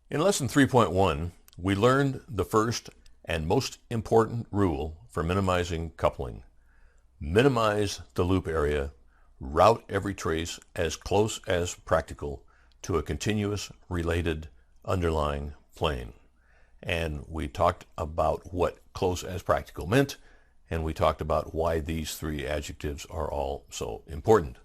In lesson 3.1, we learned the first and most important rule for minimizing coupling. Minimize the loop area, route every trace as close as practical to a continuous related underlying plane. And we talked about what close as practical meant, and we talked about why these three adjectives are all so important.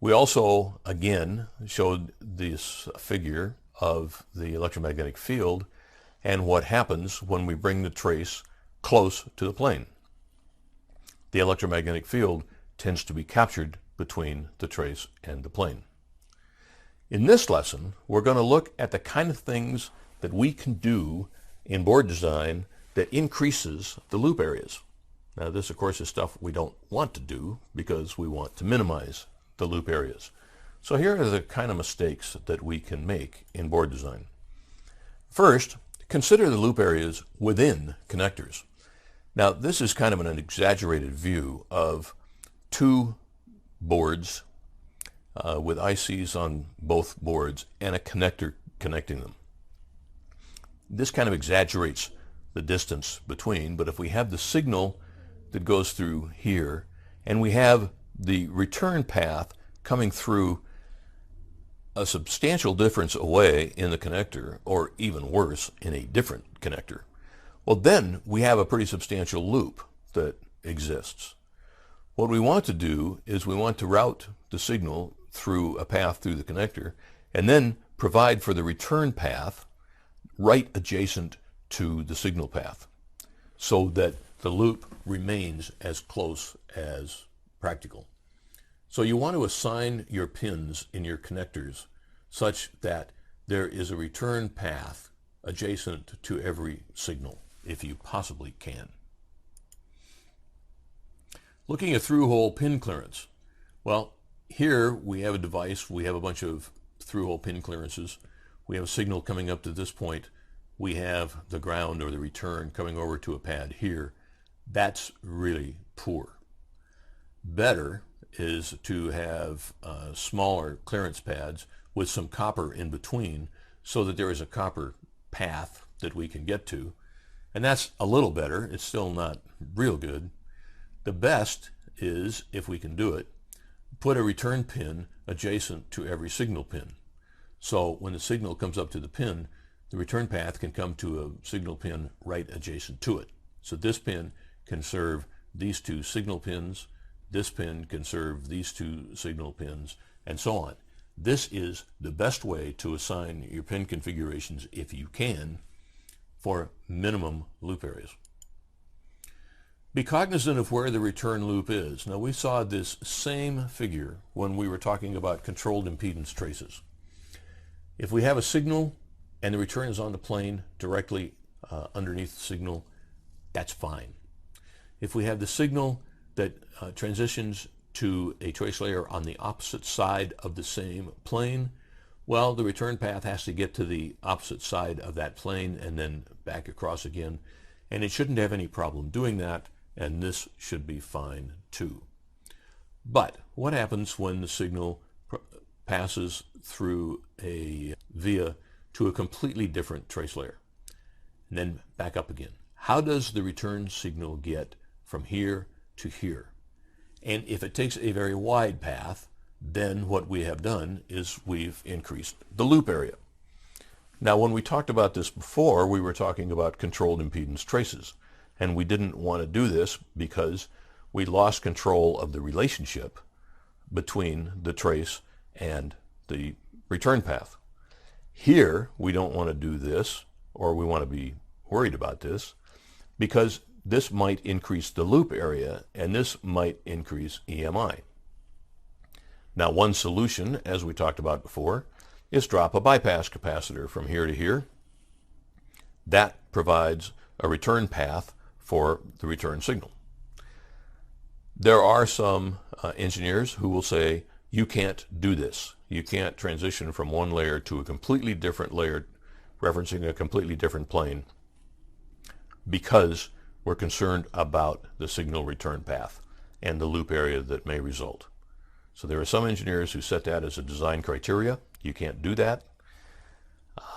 We also, again, showed this figure of the electromagnetic field and what happens when we bring the trace close to the plane. The electromagnetic field tends to be captured between the trace and the plane. In this lesson, we're going to look at the kind of things that we can do in board design that increases the loop areas. Now, this, of course, is stuff we don't want to do because we want to minimize the loop areas. So here are the kind of mistakes that we can make in board design. First, consider the loop areas within connectors. Now, this is kind of an exaggerated view of two boards with ICs on both boards and a connector connecting them. This kind of exaggerates the distance between, but if we have the signal that goes through here and we have the return path coming through a substantial difference away in the connector, or even worse, in a different connector, well, then we have a pretty substantial loop that exists. What we want to do is we want to route the signal through a path through the connector and then provide for the return path right adjacent to the signal path so that the loop remains as close as practical. So you want to assign your pins in your connectors such that there is a return path adjacent to every signal, if you possibly can. Looking at through-hole pin clearance. Well, here we have a device, we have a bunch of through-hole pin clearances. We have a signal coming up to this point. We have the ground or the return coming over to a pad here. That's really poor. Better is to have smaller clearance pads with some copper in between so that there is a copper path that we can get to. And that's a little better. It's still not real good. The best is, if we can do it, put a return pin adjacent to every signal pin. So when the signal comes up to the pin, the return path can come to a signal pin right adjacent to it. So this pin can serve these two signal pins, this pin can serve these two signal pins, and so on. This is the best way to assign your pin configurations, if you can, for minimum loop areas. Be cognizant of where the return loop is. Now, we saw this same figure when we were talking about controlled impedance traces. If we have a signal and the return is on the plane directly underneath the signal, that's fine. If we have the signal that transitions to a trace layer on the opposite side of the same plane, well, the return path has to get to the opposite side of that plane and then back across again. And it shouldn't have any problem doing that, and this should be fine too. But what happens when the signal passes through a via to a completely different trace layer and then back up again? How does the return signal get from here to here? And if it takes a very wide path, then what we have done is we've increased the loop area. Now, when we talked about this before, we were talking about controlled impedance traces, and we didn't want to do this because we lost control of the relationship between the trace and the return path. Here, we don't want to do this, or we want to be worried about this, because this might increase the loop area, and this might increase EMI. Now, one solution, as we talked about before, is drop a bypass capacitor from here to here. That provides a return path for the return signal. There are some engineers who will say, you can't do this. You can't transition from one layer to a completely different layer, referencing a completely different plane, because we're concerned about the signal return path and the loop area that may result. So there are some engineers who set that as a design criteria. You can't do that.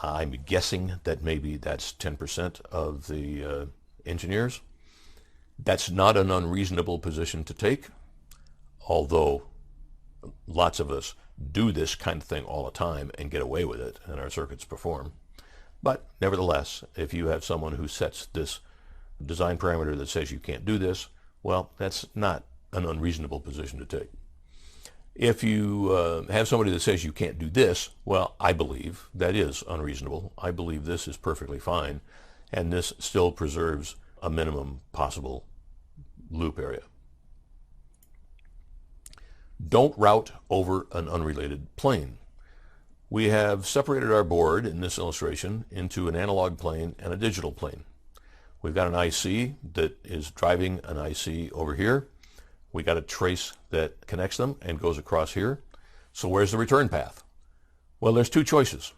I'm guessing that maybe that's 10% of the engineers. That's not an unreasonable position to take, although lots of us do this kind of thing all the time and get away with it, and our circuits perform. But nevertheless, if you have someone who sets this design parameter that says you can't do this, well, that's not an unreasonable position to take. If you have somebody that says you can't do this, well, I believe that is unreasonable. I believe this is perfectly fine, and this still preserves a minimum possible loop area. Don't route over an unrelated plane. We have separated our board in this illustration into an analog plane and a digital plane. We've got an IC that is driving an IC over here. We got a trace that connects them and goes across here. So where's the return path? Well, there's two choices.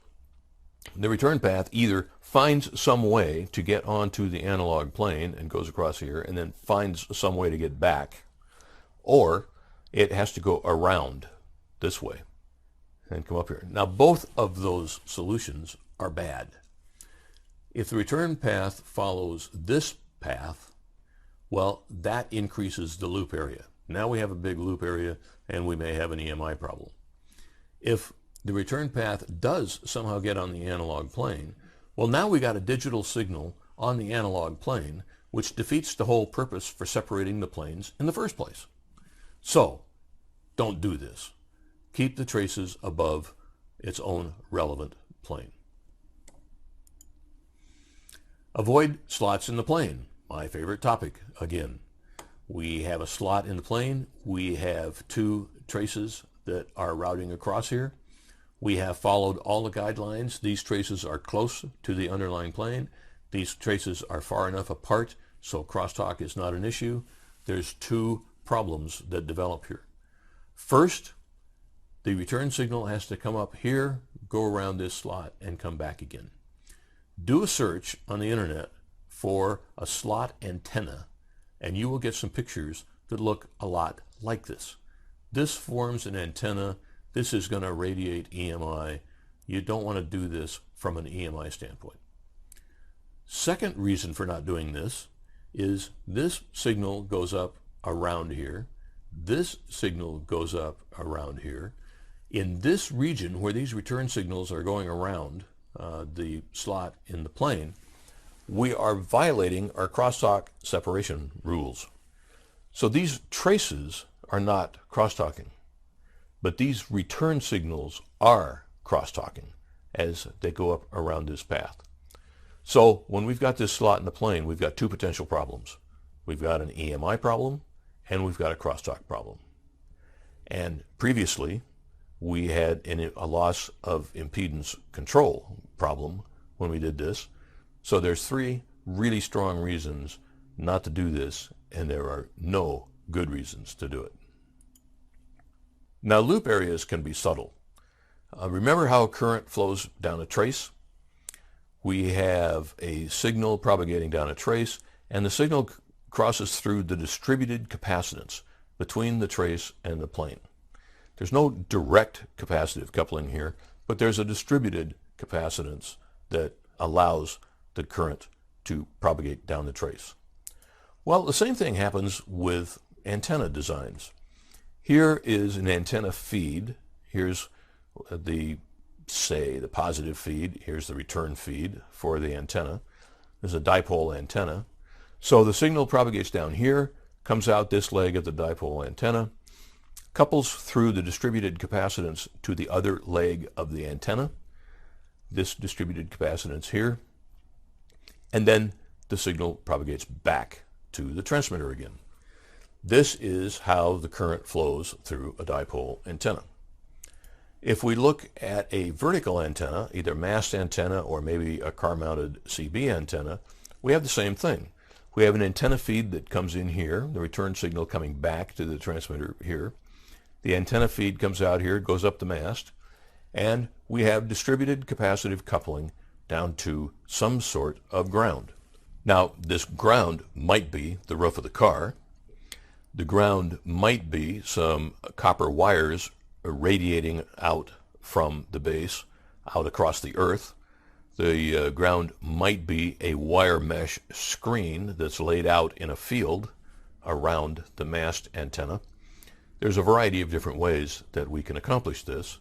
The return path either finds some way to get onto the analog plane and goes across here and then finds some way to get back, or it has to go around this way and come up here. Now, both of those solutions are bad. If the return path follows this path, well, that increases the loop area. Now we have a big loop area and we may have an EMI problem. If the return path does somehow get on the analog plane, well, now we got a digital signal on the analog plane, which defeats the whole purpose for separating the planes in the first place. So, don't do this. Keep the traces above its own relevant plane. Avoid slots in the plane. My favorite topic again. We have a slot in the plane. We have two traces that are routing across here. We have followed all the guidelines. These traces are close to the underlying plane. These traces are far enough apart so crosstalk is not an issue. There's two problems that develop here. First, the return signal has to come up here, go around this slot, and come back again. Do a search on the internet for a slot antenna, and you will get some pictures that look a lot like this. This forms an antenna. This is going to radiate EMI. You don't want to do this from an EMI standpoint. Second reason for not doing this is this signal goes up around here. This signal goes up around here. In this region where these return signals are going around the slot in the plane, we are violating our crosstalk separation rules. So these traces are not crosstalking, but these return signals are crosstalking as they go up around this path. So when we've got this slot in the plane, we've got two potential problems. We've got an EMI problem and we've got a crosstalk problem. And previously, we had a loss of impedance control problem when we did this. So there's three really strong reasons not to do this, and there are no good reasons to do it. Now, loop areas can be subtle. Remember how current flows down a trace? We have a signal propagating down a trace, and the signal crosses through the distributed capacitance between the trace and the plane. There's no direct capacitive coupling here, but there's a distributed capacitance that allows the current to propagate down the trace. Well, the same thing happens with antenna designs. Here is an antenna feed. Here's the positive feed. Here's the return feed for the antenna. There's a dipole antenna. So the signal propagates down here, comes out this leg of the dipole antenna, couples through the distributed capacitance to the other leg of the antenna, this distributed capacitance here, and then the signal propagates back to the transmitter again. This is how the current flows through a dipole antenna. If we look at a vertical antenna, either mast antenna or maybe a car-mounted CB antenna, we have the same thing. We have an antenna feed that comes in here, the return signal coming back to the transmitter here. The antenna feed comes out here, goes up the mast, and we have distributed capacitive coupling down to some sort of ground. Now, this ground might be the roof of the car. The ground might be some copper wires radiating out from the base, out across the earth. The ground might be a wire mesh screen that's laid out in a field around the mast antenna. There's a variety of different ways that we can accomplish this,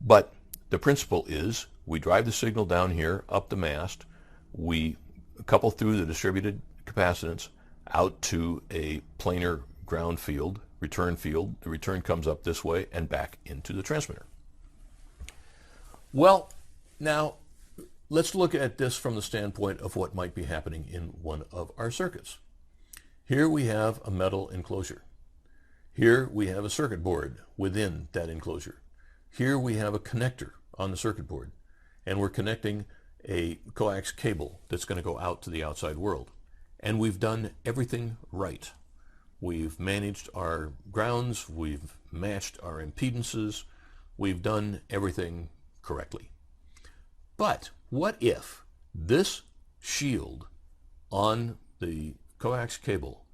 but the principle is we drive the signal down here up the mast, we couple through the distributed capacitance out to a planar ground field, return field. The return comes up this way and back into the transmitter. Well, now let's look at this from the standpoint of what might be happening in one of our circuits. Here we have a metal enclosure. Here we have a circuit board within that enclosure. Here we have a connector on the circuit board, and we're connecting a coax cable that's going to go out to the outside world. And we've done everything right. We've managed our grounds, we've matched our impedances, we've done everything correctly. But what if this shield on the coax cable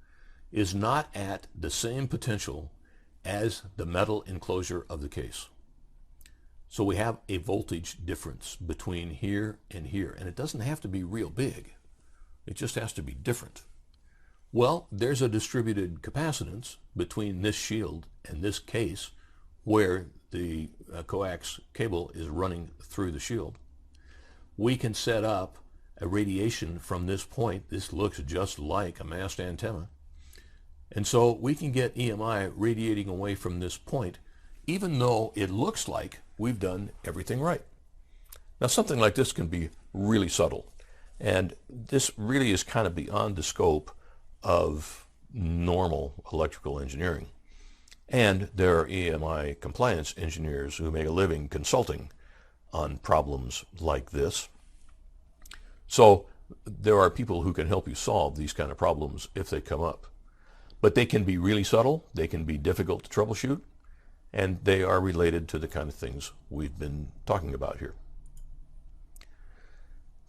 is not at the same potential as the metal enclosure of the case? So we have a voltage difference between here and here, and it doesn't have to be real big. It just has to be different. Well, there's a distributed capacitance between this shield and this case where the coax cable is running through the shield. We can set up a radiation from this point. This looks just like a mast antenna. And so we can get EMI radiating away from this point, even though it looks like we've done everything right. Now, something like this can be really subtle, and this really is kind of beyond the scope of normal electrical engineering. And there are EMI compliance engineers who make a living consulting on problems like this. So there are people who can help you solve these kind of problems if they come up. But they can be really subtle, they can be difficult to troubleshoot, and they are related to the kind of things we've been talking about here.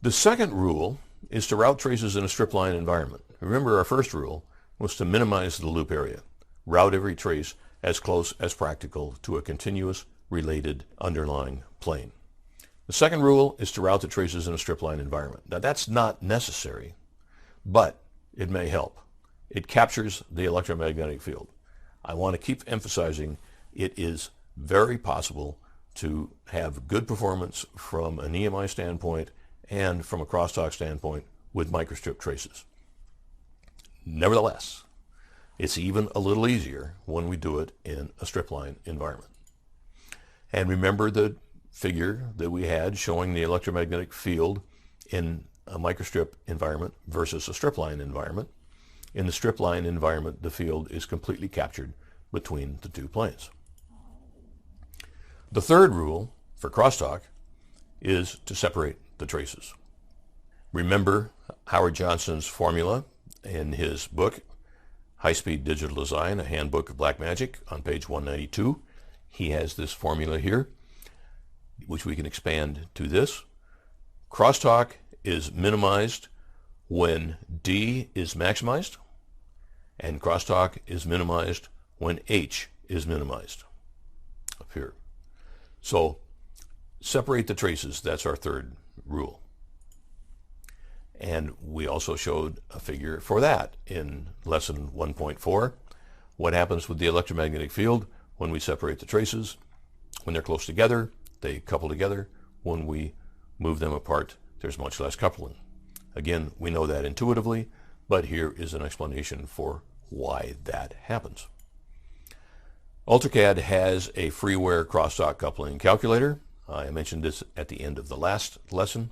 The second rule is to route traces in a strip line environment. Remember, our first rule was to minimize the loop area. Route every trace as close as practical to a continuous, related underlying plane. The second rule is to route the traces in a strip line environment. Now, that's not necessary, but it may help. It captures the electromagnetic field. I want to keep emphasizing it is very possible to have good performance from an EMI standpoint and from a crosstalk standpoint with microstrip traces. Nevertheless, it's even a little easier when we do it in a strip line environment. And remember the figure that we had showing the electromagnetic field in a microstrip environment versus a strip line environment. In the strip line environment, the field is completely captured between the two planes. The third rule for crosstalk is to separate the traces. Remember Howard Johnson's formula in his book, High-Speed Digital Design, A Handbook of Black Magic, on page 192. He has this formula here, which we can expand to this. Crosstalk is minimized when D is maximized, and crosstalk is minimized when H is minimized, up here. So separate the traces, that's our third rule. And we also showed a figure for that in lesson 1.4. What happens with the electromagnetic field when we separate the traces? When they're close together, they couple together. When we move them apart, there's much less coupling. Again, we know that intuitively, but here is an explanation for why that happens. UltraCAD has a freeware crosstalk coupling calculator. I mentioned this at the end of the last lesson,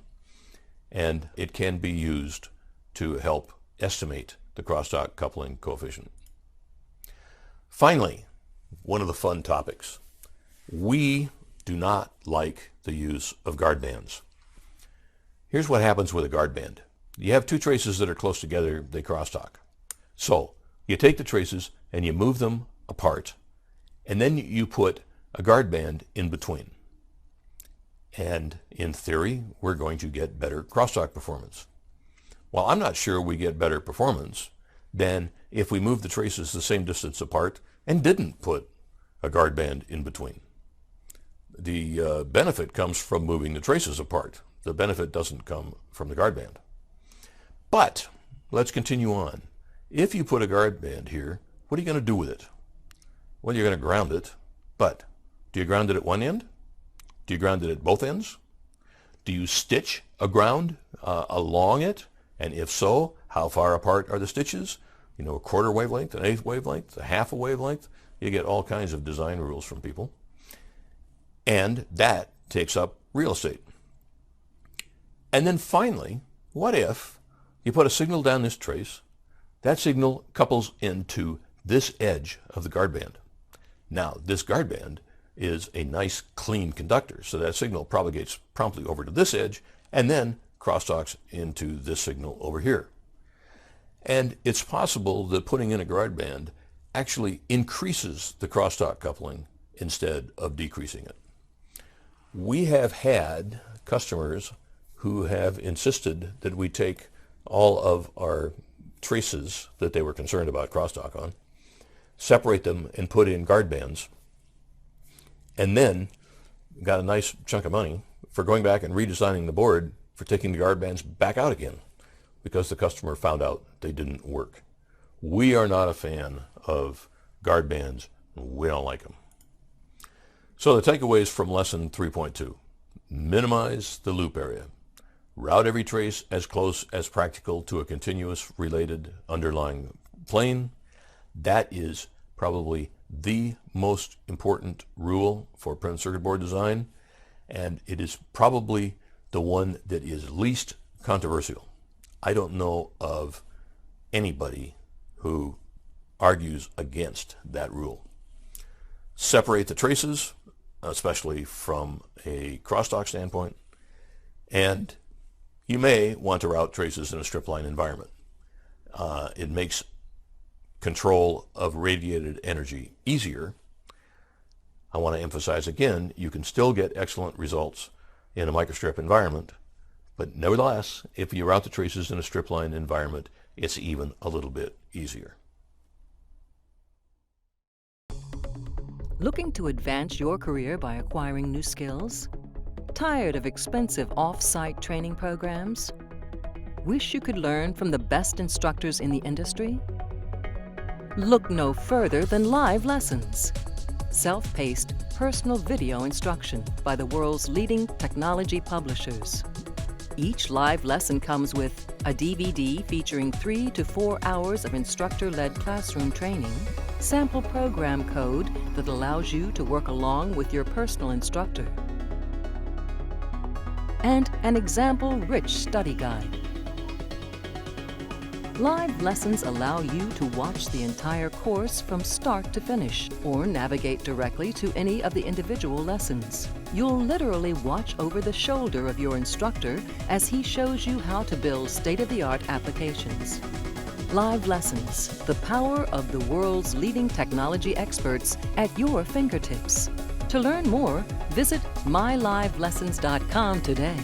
and it can be used to help estimate the crosstalk coupling coefficient. Finally, one of the fun topics. We do not like the use of guard bands. Here's what happens with a guard band. You have two traces that are close together, they crosstalk. So you take the traces and you move them apart, and then you put a guard band in between. And in theory, we're going to get better crosstalk performance. Well, I'm not sure we get better performance than if we move the traces the same distance apart and didn't put a guard band in between. The benefit comes from moving the traces apart. The benefit doesn't come from the guard band. But let's continue on. If you put a guard band here, what are you going to do with it? Well, you're going to ground it, but do you ground it at one end? Do you ground it at both ends? Do you stitch a ground along it? And if so, how far apart are the stitches? You know, a quarter wavelength, an eighth wavelength, a half a wavelength. You get all kinds of design rules from people. And that takes up real estate. And then finally, what if you put a signal down this trace, that signal couples into this edge of the guard band. Now, this guard band is a nice clean conductor, so that signal propagates promptly over to this edge and then crosstalks into this signal over here. And it's possible that putting in a guard band actually increases the crosstalk coupling instead of decreasing it. We have had customers who have insisted that we take all of our traces that they were concerned about crosstalk on, separate them and put in guard bands, and then got a nice chunk of money for going back and redesigning the board for taking the guard bands back out again because the customer found out they didn't work. We are not a fan of guard bands. We don't like them. So the takeaways from lesson 3.2. Minimize the loop area. Route every trace as close as practical to a continuous related underlying plane. That is probably the most important rule for printed circuit board design, and it is probably the one that is least controversial. I don't know of anybody who argues against that rule. Separate the traces, especially from a crosstalk standpoint, and you may want to route traces in a strip line environment. It makes control of radiated energy easier. I want to emphasize again, you can still get excellent results in a microstrip environment, but nevertheless, if you route the traces in a strip line environment, it's even a little bit easier. Looking to advance your career by acquiring new skills? Tired of expensive off-site training programs? Wish you could learn from the best instructors in the industry? Look no further than Live Lessons. Self-paced, personal video instruction by the world's leading technology publishers. Each live lesson comes with a DVD featuring 3 to 4 hours of instructor-led classroom training, sample program code that allows you to work along with your personal instructor, and an example-rich study guide. Live lessons allow you to watch the entire course from start to finish, or navigate directly to any of the individual lessons. You'll literally watch over the shoulder of your instructor as he shows you how to build state-of-the-art applications. Live Lessons, the power of the world's leading technology experts at your fingertips. To learn more, visit mylivelessons.com today.